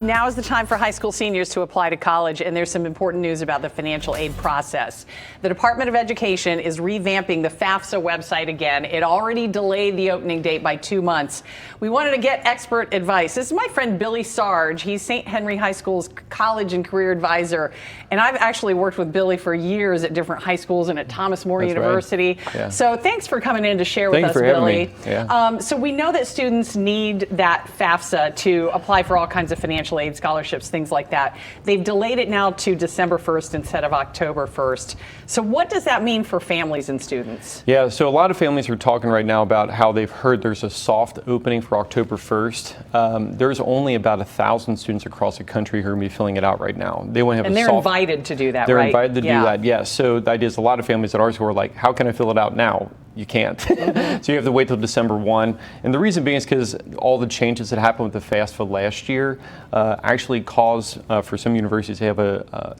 Now is the time for high school seniors to apply to college, and there's some important news about the financial aid process. The Department of Education is revamping the FAFSA website again. It already delayed the opening date by 2 months. We wanted to get expert advice. This is my friend Billy Sarge. He's St. Henry High School's college and career advisor, and I've actually worked with Billy for years at different high schools and at Thomas More University. Right. Yeah. So thanks for coming in to share with us, Billy. Yeah. So we know that students need that FAFSA to apply for all kinds of financial aid, scholarships, things like that. They've delayed it now to December 1st instead of October 1st. So what does that mean for families and students? Yeah, so a lot of families are talking right now about how they've heard there's a soft opening for October 1st. There's only about 1,000 students across the country who are going to be filling it out right now. They want to have and they're invited to do that, they're right? They're invited to do that, yes. So the idea is a lot of families at ours who are like, how can I fill it out now? You can't. Mm-hmm. So you have to wait till December 1. And the reason being is because all the changes that happened with the FAFSA last year actually caused for some universities to have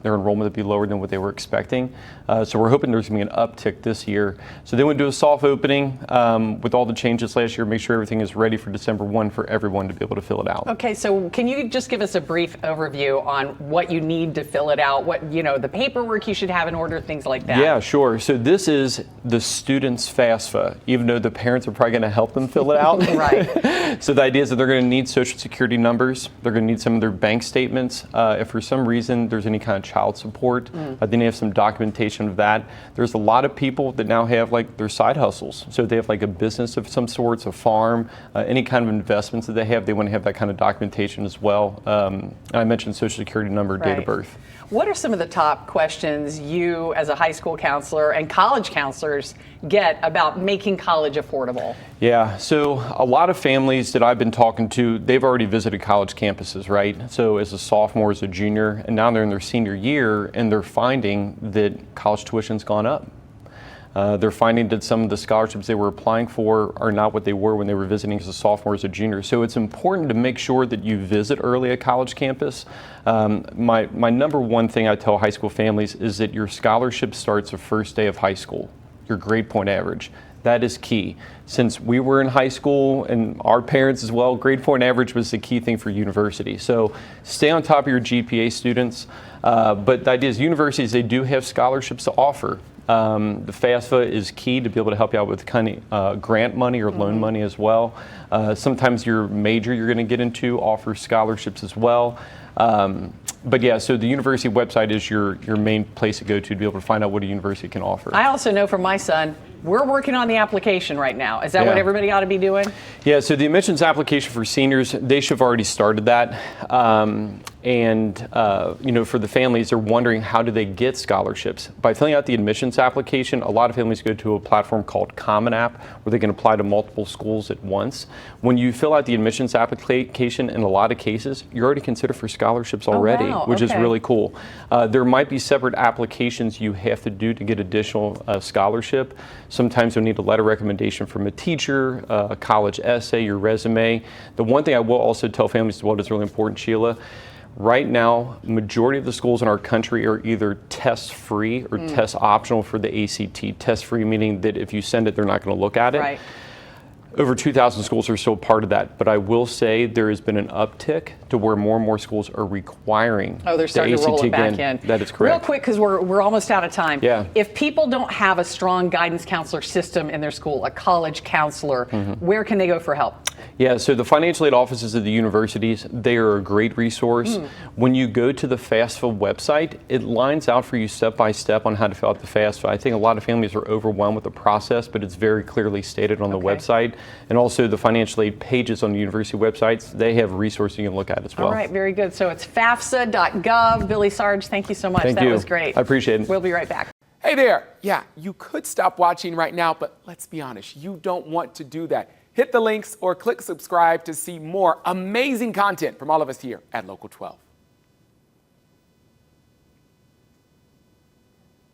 their enrollment to be lower than what they were expecting. So we're hoping there's going to be an uptick this year. So they want to do a soft opening with all the changes last year, make sure everything is ready for December 1 for everyone to be able to fill it out. Okay, so can you just give us a brief overview on what you need to fill it out, what, you know, the paperwork you should have in order, things like that? Yeah, sure. So this is the students' FAFSA, even though the parents are probably going to help them fill it out. Right. So the idea is that they're going to need social security numbers. They're going to need some of their bank statements. If for some reason there's any kind of child support, then they have some documentation of that. There's a lot of people that now have like their side hustles. So they have like a business of some sorts, a farm, any kind of investments that they want to have that kind of documentation as well. I mentioned social security number, date of birth. What are some of the top questions you as a high school counselor and college counselors get about making college affordable? Yeah, so a lot of families that I've been talking to, they've already visited college campuses, right? So as a sophomore, as a junior, and now they're in their senior year, and they're finding that college tuition's gone up. They're finding that some of the scholarships they were applying for are not what they were when they were visiting as a sophomore, as a junior. So it's important to make sure that you visit early at college campus. My number one thing I tell high school families is that your scholarship starts the first day of high school, your grade point average. That is key. Since we were in high school and our parents as well, grade point average was the key thing for university. So stay on top of your GPA, students. But the idea is universities, they do have scholarships to offer. The FAFSA is key to be able to help you out with kind of grant money or loan money as well. Sometimes your major you're going to get into offers scholarships as well. But yeah, so the university website is your main place to go to be able to find out what a university can offer. I also know from my son, we're working on the application right now. Is that what everybody ought to be doing? Yeah, so the admissions application for seniors, they should have already started that. You know, for the families, they're wondering how do they get scholarships. By filling out the admissions application, a lot of families go to a platform called Common App where they can apply to multiple schools at once. When you fill out the admissions application, in a lot of cases, you're already considered for scholarships already, which is really cool. There might be separate applications you have to do to get additional scholarship. Sometimes you'll need a letter recommendation from a teacher, a college essay, your resume. The one thing I will also tell families as well that's really important, Sheila, right now, majority of the schools in our country are either test-free or test optional for the ACT. Test-free meaning that if you send it, they're not going to look at it. Right. Over 2,000 schools are still part of that, but I will say there has been an uptick to where more and more schools are requiring they're starting to roll it back in. That is correct. Real quick, because we're almost out of time. Yeah. If people don't have a strong guidance counselor system in their school, a college counselor, where can they go for help? Yeah, so the financial aid offices of the universities, they are a great resource. When you go to the FAFSA website, it lines out for you step by step on how to fill out the FAFSA. I think a lot of families are overwhelmed with the process, but it's very clearly stated on the website. And also the financial aid pages on the university websites, they have resources you can look at as well. All right, very good. So it's FAFSA.gov. Billy Sarge, thank you so much. That was great. I appreciate it. We'll be right back. Hey there. Yeah, you could stop watching right now, but let's be honest, you don't want to do that. Hit the links or click subscribe to see more amazing content from all of us here at Local 12.